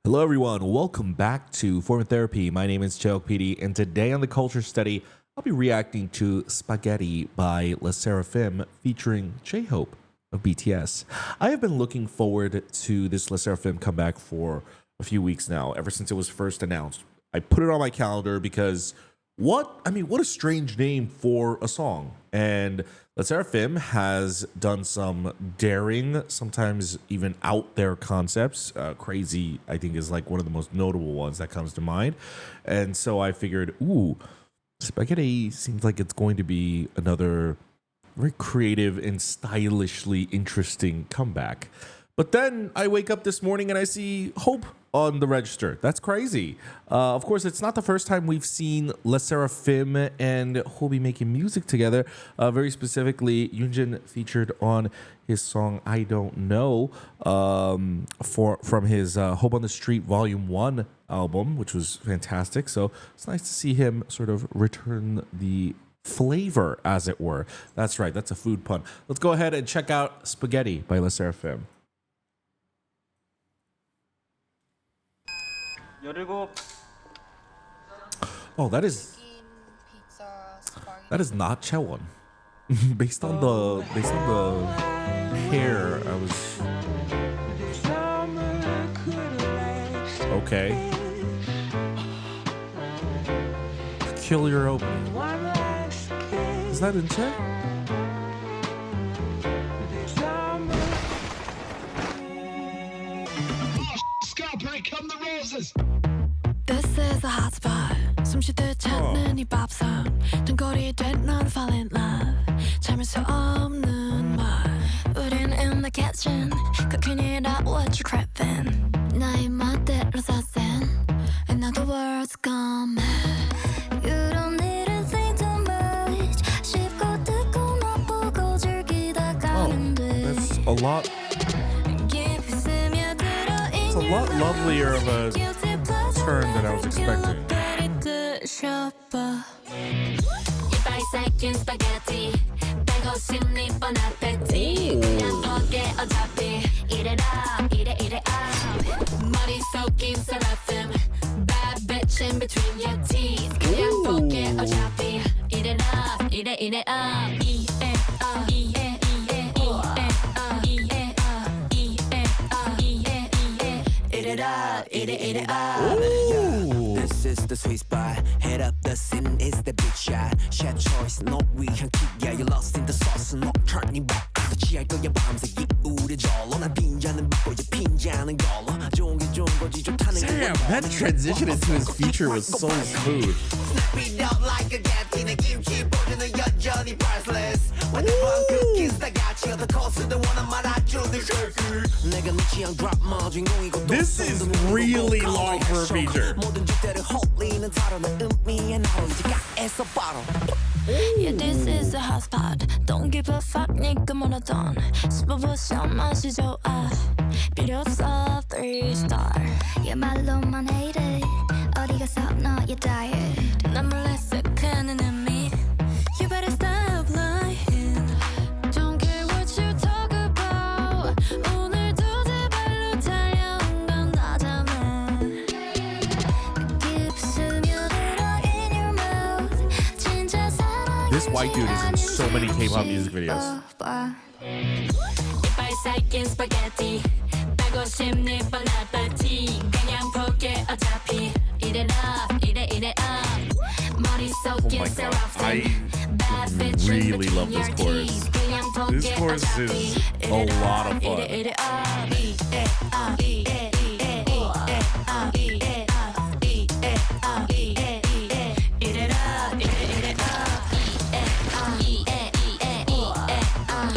Hello, everyone. Welcome back to Form Therapy. My name is Cheok PD, and today on the Culture Study, I'll be reacting to Spaghetti by SSERAFIM featuring J-Hope of BTS. I have been looking forward to this SSERAFIM comeback for a few weeks now, ever since it was first announced. I put it on my calendar because what a strange name for a song. And SSERAFIM has done some daring, sometimes even out there concepts. Crazy, I think, is like one of the most notable ones that comes to mind. And so I figured, Spaghetti seems like it's going to be another very creative and stylishly interesting comeback. But then I wake up this morning and I see Hope on the register. That's crazy. Of course, it's not the first time we've seen SSERAFIM and Hobi making music together. Very specifically, Yoonjin featured on his song "I Don't Know" from his Hope on the Street Volume 1 album, which was fantastic. So it's nice to see him sort of return the flavor, as it were. That's right. That's a food pun. Let's go ahead and check out Spaghetti by SSERAFIM. Oh, that is not Chaewon. based on the hair, I was okay. Peculiar opening. Is that in Che? Come the roses. This is a hot spot. 숨쉬듯 찾는 이 밥상. 등골이 된 넌 fall in love. 참을 수 없는 말. 우린 in the kitchen. Cooking it up, what you craving? 나의 멋대로 사센. And now the world's gone mad. You don't need to think too much. 쉽고 듣고 나쁘고 즐기다 가면 돼. That's a lot. It's a lot lovelier of a turn than I was expecting. Eat it up. Yeah, this is the sweet spot. Head up the scene is the big shot. Chef choice, no 위한 kick. You lost in the sauce, no turning back. 취할 거야 밤새 기울여 절로 난 빈자는 바보야 빈자는 걸로 좋은 게 좋은 거지 좋다는 게 Damn, that transition into his feature was so smooth. Snap it up like a cat in a kimchi 버전은 여전히 priceless. When the fun cookies 다 같이 얻어 코스도 원한 말아주는 shaker. 내가 네 취향 드라마 주인공이고 This is really long for a feature. 모든 주제를 홀리는 다루는 의미의 나로 이제 가에서 바로. Yeah, this is a hot spot. Don't give a fuck, 니가 뭐라던. 씹어보셔 맛이 좋아. 필요 없어 3-star. Yeah, 말로만 hate it. 어디 가서 너의 diet. 난 몰래 쓱하는 의미. You better stop lying. Don't care what you talk about. 오늘도 제발로 달려온 건 나잖아. 깊이 스며들어 in your mouth. 진짜 사랑이 This white dude is in so many K-pop music videos. 이빨 삭힌 스파게티 빼고 싶니 뻔한 파티 그냥 포기해 어차피 Eat it up, eat it up 머릿속에 SSERAFIM I really love this chorus. This chorus is a lot of fun. Eat it up, eat it up, eat it up, eat it up, eat it up, eat it up, eat it up, eat it up, eat it up.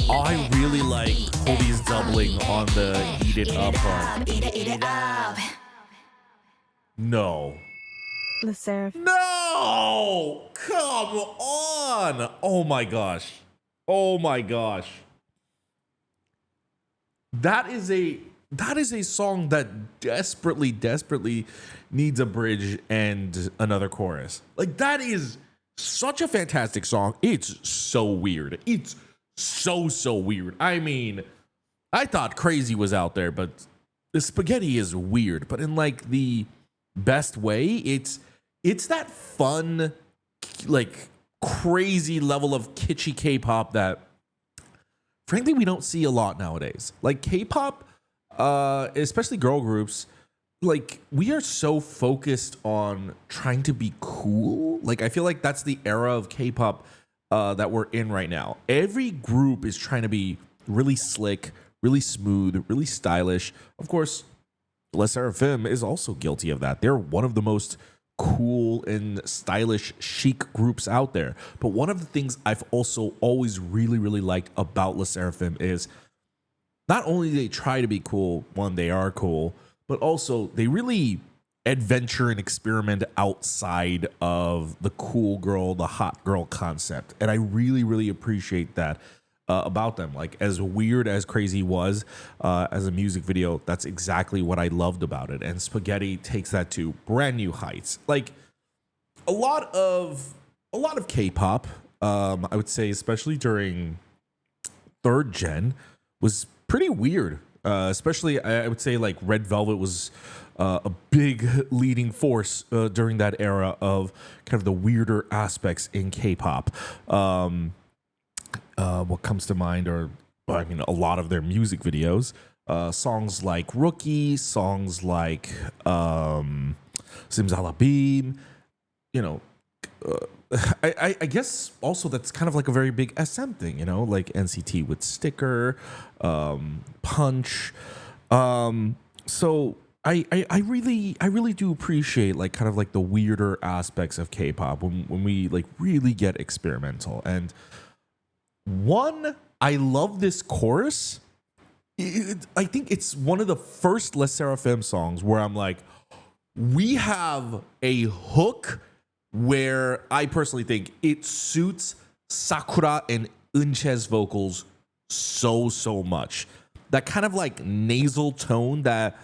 I really like Hobi's doubling on the eat it up part. Eat it up. No. SSERAFIM. No! Come on! Oh my gosh. Oh my gosh. That is a song that desperately needs a bridge and another chorus. Like, that is such a fantastic song. It's so weird. It's so weird. I mean, I thought Crazy was out there, but the spaghetti is weird, but in like the best way. It's that fun, like crazy level of kitschy K-pop that frankly we don't see a lot nowadays. Like K-pop, especially girl groups, like we are so focused on trying to be cool. Like I feel like that's the era of K-pop that we're in right now. Every group is trying to be really slick, really smooth, really stylish. Of course, SSERAFIM is also guilty of that. They're one of the most cool and stylish chic groups out there. But one of the things I've also always really, really liked about SSERAFIM is not only do they try to be cool, one, they are cool, but also they really adventure and experiment outside of the cool girl, the hot girl concept. And I really, really appreciate that about them. Like as weird as Crazy was as a music video, that's exactly what I loved about it. And Spaghetti takes that to brand new heights. Like a lot of K-pop, I would say, especially during third gen, was pretty weird. Especially, I would say, like Red Velvet was a big leading force during that era of kind of the weirder aspects in K-pop. What comes to mind are, I mean, a lot of their music videos. Songs like Rookie, songs like Simsalabim, you know. I guess also that's kind of like a very big SM thing, you know, like NCT with Sticker, Punch. So I really do appreciate like kind of like the weirder aspects of K-pop when we like really get experimental. And one, I love this chorus. I think it's one of the first SSERAFIM songs where I'm like, we have a hook where I personally think it suits Sakura and Eunche's vocals so much. That kind of like nasal tone that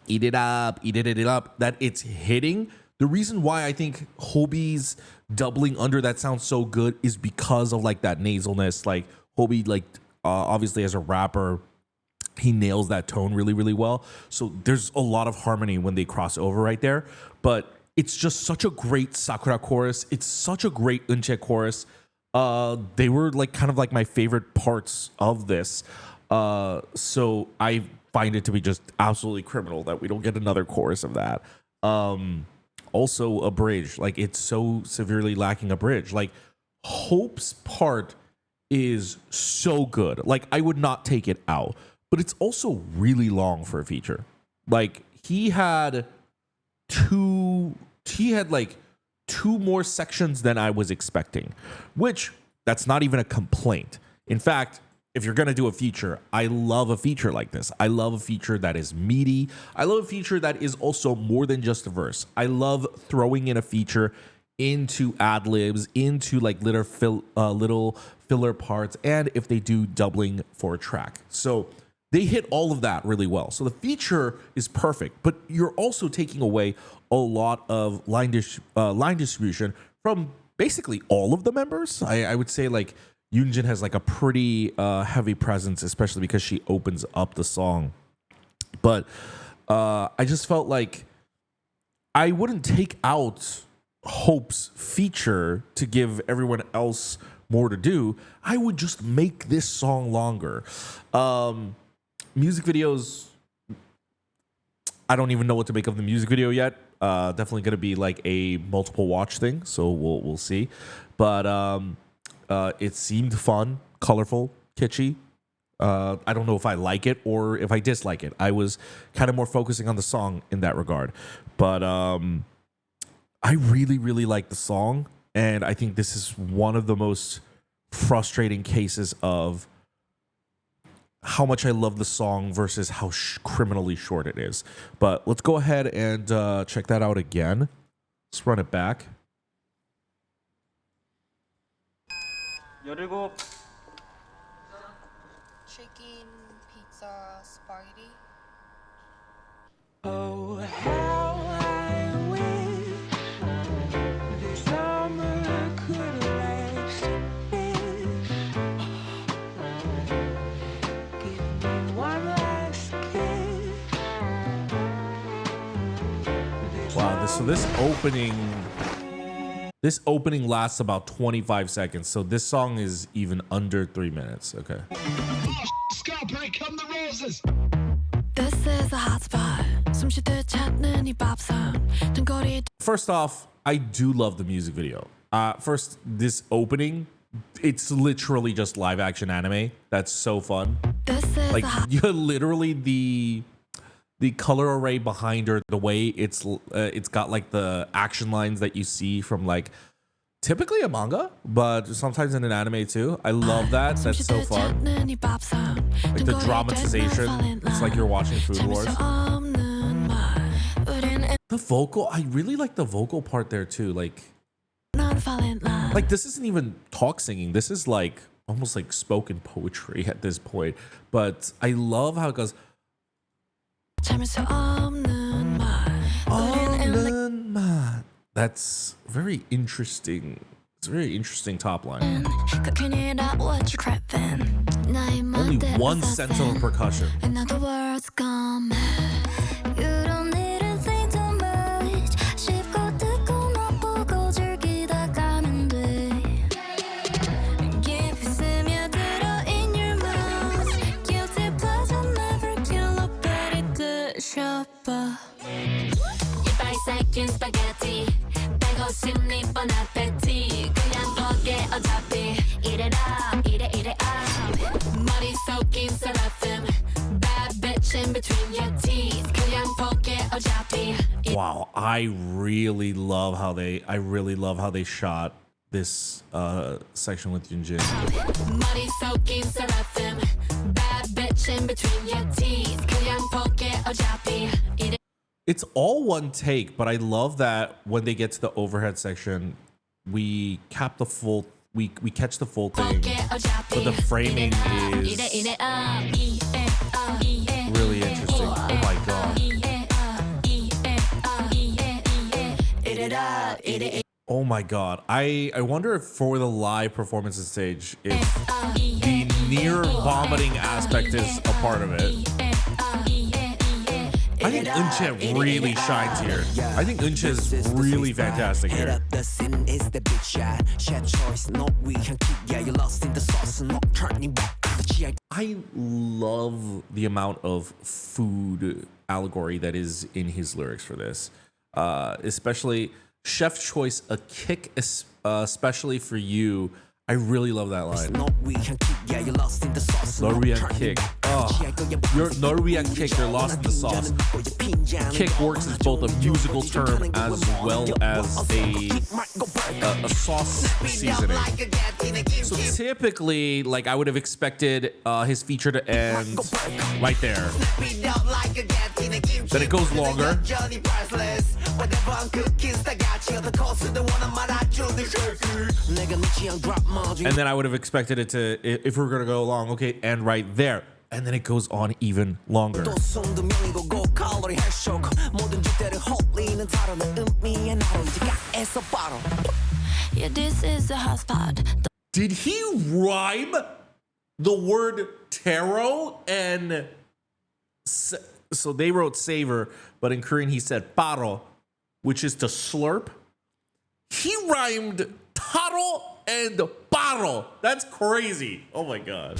eat it up, that it's hitting. The reason why I think Hobi's doubling under that sounds so good is because of like that nasalness. Like Hobi, like obviously as a rapper, he nails that tone really, really well. So there's a lot of harmony when they cross over right there. But it's just such a great Sakura chorus. It's such a great Eunche chorus. They were like kind of like my favorite parts of this. So I find it to be just absolutely criminal that we don't get another chorus of that. Also a bridge, like it's so severely lacking a bridge. Like Hope's part is so good. Like I would not take it out, but it's also really long for a feature. Like he had like two more sections than I was expecting, which that's not even a complaint. In fact, if you're going to do a feature, I love a feature like this. I love a feature that is meaty. I love a feature that is also more than just a verse. I love throwing in a feature into ad-libs, into like little filler parts, and if they do doubling for a track. So they hit all of that really well. So the feature is perfect, but you're also taking away a lot of line distribution from basically all of the members. I would say like Yoonjin has like a pretty heavy presence, especially because she opens up the song. But I just felt like I wouldn't take out Hope's feature to give everyone else more to do. I would just make this song longer. Music videos, I don't even know what to make of the music video yet. Definitely going to be like a multiple watch thing, so we'll see. But it seemed fun, colorful, kitschy. I don't know if I like it or if I dislike it. I was kind of more focusing on the song in that regard. But I really, really like the song. And I think this is one of the most frustrating cases of how much I love the song versus how criminally short it is. But let's go ahead and check that out again. Let's run it back. 17 chicken, pizza, spaghetti. Oh, how I wish the summer could last. Give me one last kiss. Wow, this opening lasts about 25 seconds. So this song is even under 3 minutes. Okay. Oh, Scalper, here come the roses. This is a hot spot. 숨쉬듯 찾는 이 밥상. 등거리 First off, I do love the music video. First, this opening, it's literally just live action anime. That's so fun. This is Like a hot you literally the color array behind her, the way it's got like the action lines that you see from like typically a manga, but sometimes in an anime too. I love that. That's so fun. Like the dramatization. It's like you're watching Food Wars. The vocal, I really like the vocal part there too. Like this isn't even talk singing. This is like almost like spoken poetry at this point. But I love how it goes. That's very interesting. It's a very interesting top line. Only one sense of percussion. 스파게티 150리 뻔 아페티 그냥 거기에 어차피 이래 머리 속인 SSERAFIM Bad bitch in between your teeth 그냥 포기해 어차피 Wow, I really love how they shot this section with Yunjin. 머리 속인 SSERAFIM Bad bitch in between your teeth 그냥 포기해 어차피 It's all one take, but I love that when they get to the overhead section, we catch the full thing. But the framing is really interesting. Oh my god. Oh my god. I wonder if for the live performance stage, if the near vomiting aspect is a part of it. I think Eunche really shines here. I think Eunche is really fantastic here. I love the amount of food allegory that is in his lyrics for this. Especially Chef Choice, a kick especially for you. I really love that line. Norwegian kick. Oh, your Norwegian kick, you're lost in the sauce. Kick works as both a musical term as well as a sauce seasoning. So typically, like I would have expected his feature to end right there. Then it goes longer. And then I would have expected it to, if we were going to go along, okay, end right there. And then it goes on even longer. Yeah, this is a hot spot. Did he rhyme the word taro and... So they wrote savor, but in Korean he said paro, which is to slurp. He rhymed taro and paro. That's crazy. Oh my god.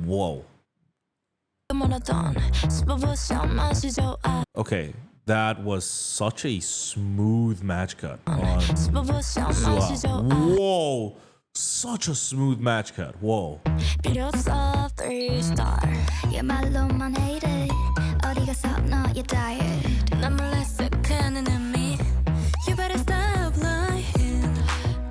Whoa. Okay, that was such a smooth match cut on Whoa. Such a smooth match cut. Whoa. 필요 없어 3-star 얘 말로만 hate it 어디 가서 너의 diet 난 몰래 쓱하는 의미 You better stop lying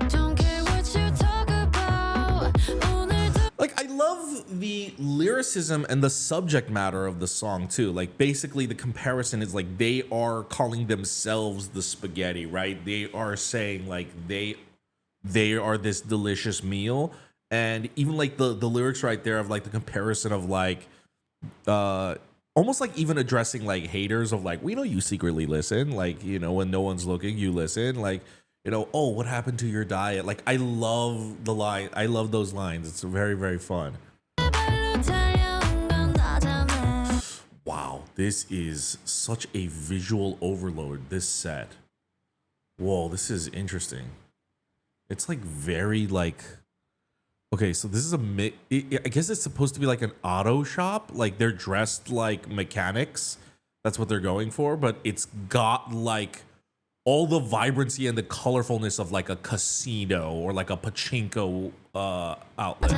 Don't care what you talk about 오늘도 Like, I love the lyricism and the subject matter of the song too. Like, basically the comparison is like they are calling themselves the spaghetti, right? They are saying like they are this delicious meal. And even like the lyrics right there of like the comparison of like almost like even addressing like haters of like, we know you secretly listen, like, you know, when no one's looking, you listen, like, you know, oh, what happened to your diet? Like, I love the line. I love those lines. It's very, very fun. this is such a visual overload, this set. Whoa, this is interesting. It's like very like, okay, so this is I guess it's supposed to be like an auto shop. Like they're dressed like mechanics. That's what they're going for, but it's got like all the vibrancy and the colorfulness of like a casino or like a pachinko outlet.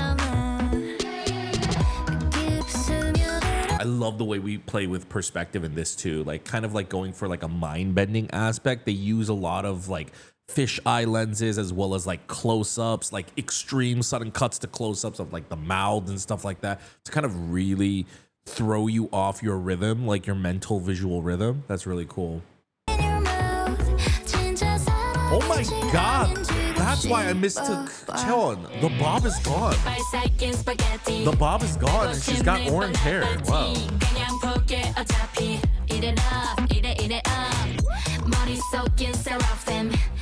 I love the way we play with perspective in this too, like kind of like going for like a mind-bending aspect. They use a lot of like fisheye lenses as well as like close-ups, like extreme sudden cuts to close-ups of like the mouth and stuff like that to kind of really throw you off your rhythm, like your mental visual rhythm. That's really cool. Oh my god, that's why I mistook Cheon. The bob is gone. The bob is gone and she's got orange hair. Wow.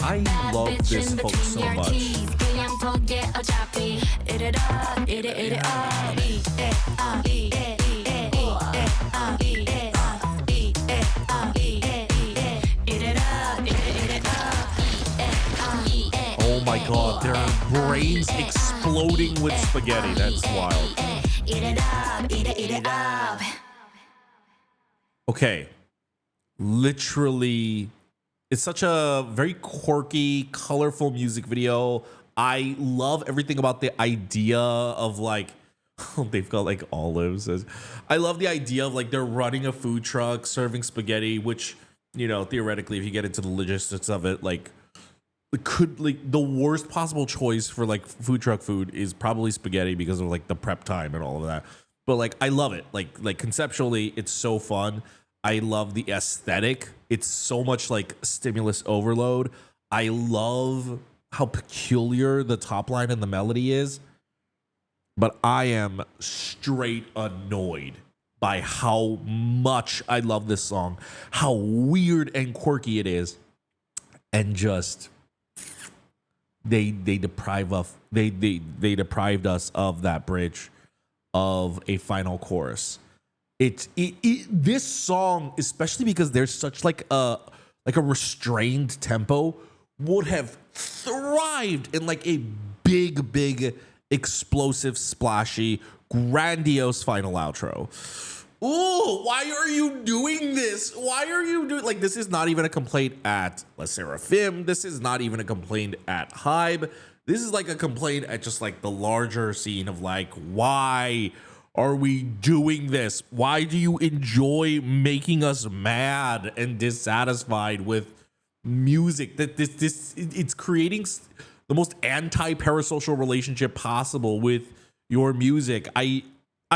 I love this hook so much. Oh my god, there are brains exploding with spaghetti. That's wild. Okay. Literally, it's such a very quirky, colorful music video. I love everything about the idea of like, they've got like olives. I love the idea of like they're running a food truck, serving spaghetti, which, you know, theoretically, if you get into the logistics of it, like, it could like the worst possible choice for like food truck food is probably spaghetti because of like the prep time and all of that. But like I love it. Like conceptually, it's so fun. I love the aesthetic. It's so much like stimulus overload. I love how peculiar the top line and the melody is. But I am straight annoyed by how much I love this song, how weird and quirky it is, and just they deprived us of that bridge of a final chorus. This song, especially because there's such like a restrained tempo, would have thrived in like a big explosive, splashy, grandiose final outro. Ooh, why are you doing this? Why are you doing like this? Is not even a complaint at SSERAFIM. This is not even a complaint at Hybe. This is like a complaint at just like the larger scene of like, why are we doing this? Why do you enjoy making us mad and dissatisfied with music? That it's creating the most anti-parasocial relationship possible with your music. I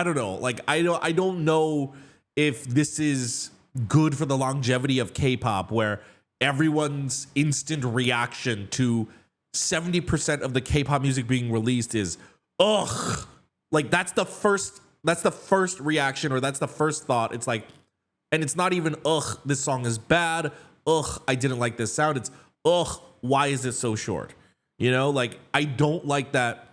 don't know. Like I don't know if this is good for the longevity of K-pop, where everyone's instant reaction to 70% of the K-pop music being released is ugh. Like that's the first reaction, or that's the first thought. It's like, and it's not even ugh, this song is bad. Ugh, I didn't like this sound. It's ugh, why is it so short? You know, like I don't like that.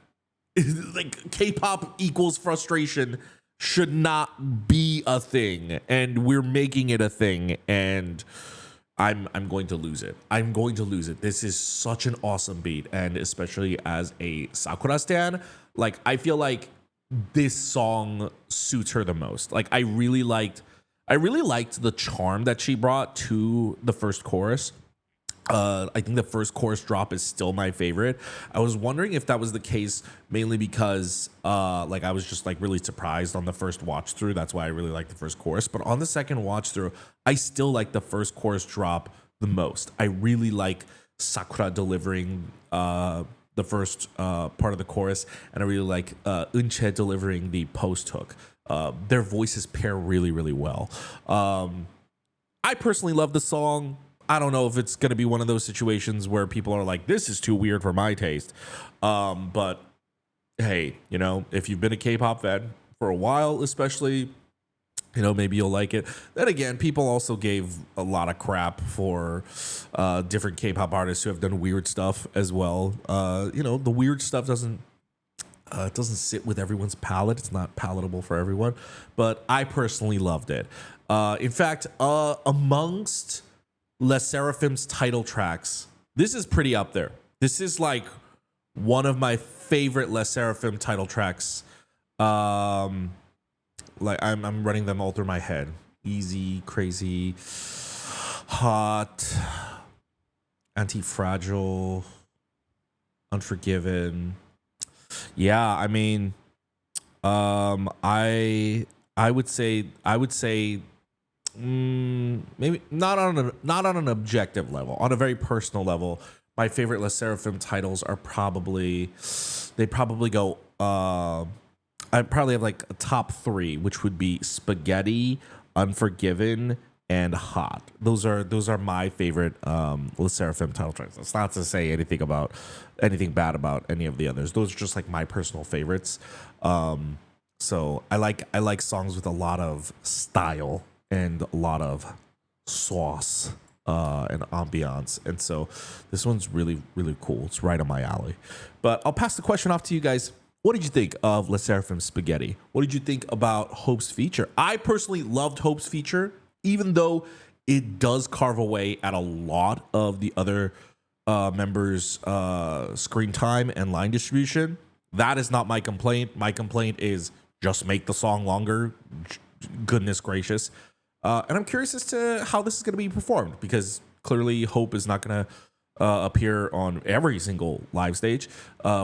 Like K-pop equals frustration should not be a thing, and we're making it a thing, and I'm going to lose it. I'm going to lose it. This is such an awesome beat, and especially as a Sakura stan, like I feel like this song suits her the most. Like I really liked the charm that she brought to the first chorus. I think the first chorus drop is still my favorite. I was wondering if that was the case mainly because like I was just like really surprised on the first watch through. That's why I really like the first chorus. But on the second watch through, I still like the first chorus drop the most. I really like Sakura delivering the first part of the chorus, and I really like Eunchae delivering the post hook. Their voices pair really, really well. I personally love the song. I don't know if it's going to be one of those situations where people are like, this is too weird for my taste. But hey, you know, if you've been a K-pop fan for a while, especially, you know, maybe you'll like it. Then again, people also gave a lot of crap for different K-pop artists who have done weird stuff as well. You know, the weird stuff doesn't It doesn't sit with everyone's palate. It's not palatable for everyone, but I personally loved it. In fact, amongst Les Seraphim's title tracks, this is pretty up there. This is like one of my favorite Les Seraphim title tracks. Like I'm running them all through my head. Easy, Crazy, Hot, Anti-Fragile, Unforgiven. Yeah, I mean, I would say maybe not on an objective level, on a very personal level. My favorite Les Seraphim titles are probably go. I probably have like a top 3, which would be Spaghetti, Unforgiven, and Hot. Those are my favorite Les Seraphim title tracks. That's not to say anything bad about any of the others. Those are just like my personal favorites. So I like songs with a lot of style and a lot of sauce and ambiance. And so this one's really, really cool. It's right on my alley. But I'll pass the question off to you guys. What did you think of Les Seraphim Spaghetti? What did you think about Hope's feature? I personally loved Hope's feature, even though it does carve away at a lot of the other members' screen time and line distribution. That is not my complaint. My complaint is just make the song longer. Goodness gracious. And I'm curious as to how this is going to be performed, because clearly Hope is not going to appear on every single live stage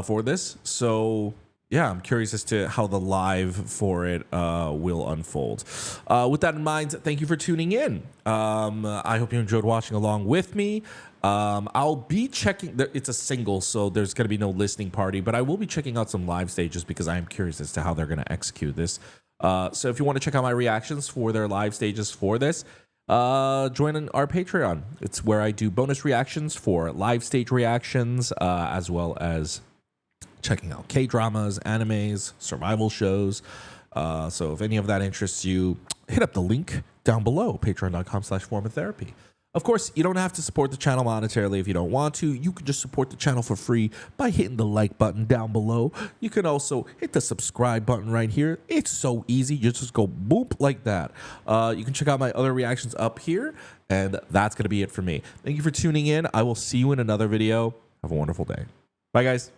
for this. So yeah, I'm curious as to how the live for it will unfold. With that in mind, thank you for tuning in. I hope you enjoyed watching along with me. I'll be checking. It's a single, so there's going to be no listening party, but I will be checking out some live stages because I am curious as to how they're going to execute this. So if you want to check out my reactions for their live stages for this, join our Patreon. It's where I do bonus reactions for live stage reactions, as well as checking out K-dramas, animes, survival shows. So if any of that interests you, hit up the link down below, patreon.com/formatherapy. Of course, you don't have to support the channel monetarily if you don't want to. You can just support the channel for free by hitting the like button down below. You can also hit the subscribe button right here. It's so easy. You just go boop like that. You can check out my other reactions up here, and that's going to be it for me. Thank you for tuning in. I will see you in another video. Have a wonderful day. Bye, guys.